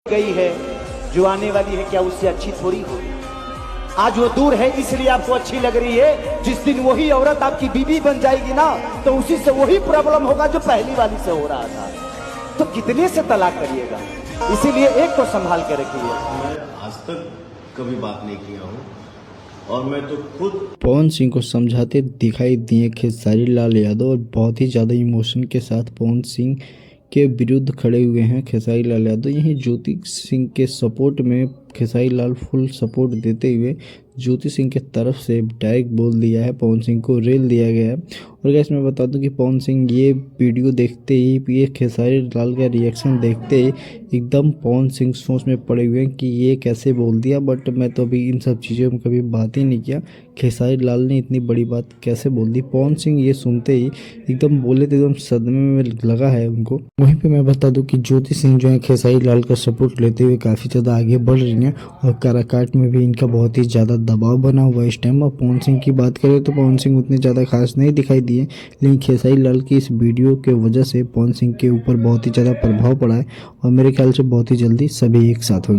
गई है जो आने वाली है क्या उससे अच्छी थोड़ी हो। आज वो दूर है इसलिए आपको अच्छी लग रही है, जिस दिन वही औरत आपकी बीवी बन जाएगी ना तो उसी से वही प्रॉब्लम होगा जो पहली वाली से हो रहा था। तो कितने से तलाक करिएगा, इसीलिए एक को संभाल के रखिए। मैं आज तक कभी बात नहीं किया हूँ और मैं तो खुद पवन सिंह को समझाते दिखाई दिए खेसारी लाल यादव और बहुत ही ज़्यादा इमोशन के साथ पवन सिंह के विरुद्ध खड़े हुए हैं खेसारी लाल यादव। यहीं ज्योति सिंह के सपोर्ट में खेसारी लाल फुल सपोर्ट देते हुए ज्योति सिंह के तरफ से डायरेक्ट बोल दिया है, पवन सिंह को रेल दिया गया है। और गैस मैं बता दूं कि पवन सिंह ये वीडियो देखते ही, ये खेसारी लाल का रिएक्शन देखते ही एकदम पवन सिंह सोच में पड़े हुए हैं कि ये कैसे बोल दिया। बट मैं तो अभी इन सब चीज़ों में कभी बात ही नहीं किया, खेसारी लाल ने इतनी बड़ी बात कैसे बोल दी। पवन सिंह ये सुनते ही एकदम बोले थे, एकदम सदमे में लगा है उनको। वहीं पे मैं बता दूं कि ज्योति सिंह जो है खेसारी लाल का सपोर्ट लेते हुए काफ़ी ज़्यादा आगे बढ़ रही हैं और काराकाट में भी इनका बहुत ही ज़्यादा दबाव बना हुआ है इस टाइम। और पवन सिंह की बात करें तो पवन सिंह उतने ज़्यादा खास नहीं दिखाई दिए, लेकिन खेसारी लाल की इस वीडियो के वजह से पवन सिंह के ऊपर बहुत ही ज़्यादा प्रभाव पड़ा है और मेरे ख्याल से बहुत ही जल्दी सभी एक साथ होंगे।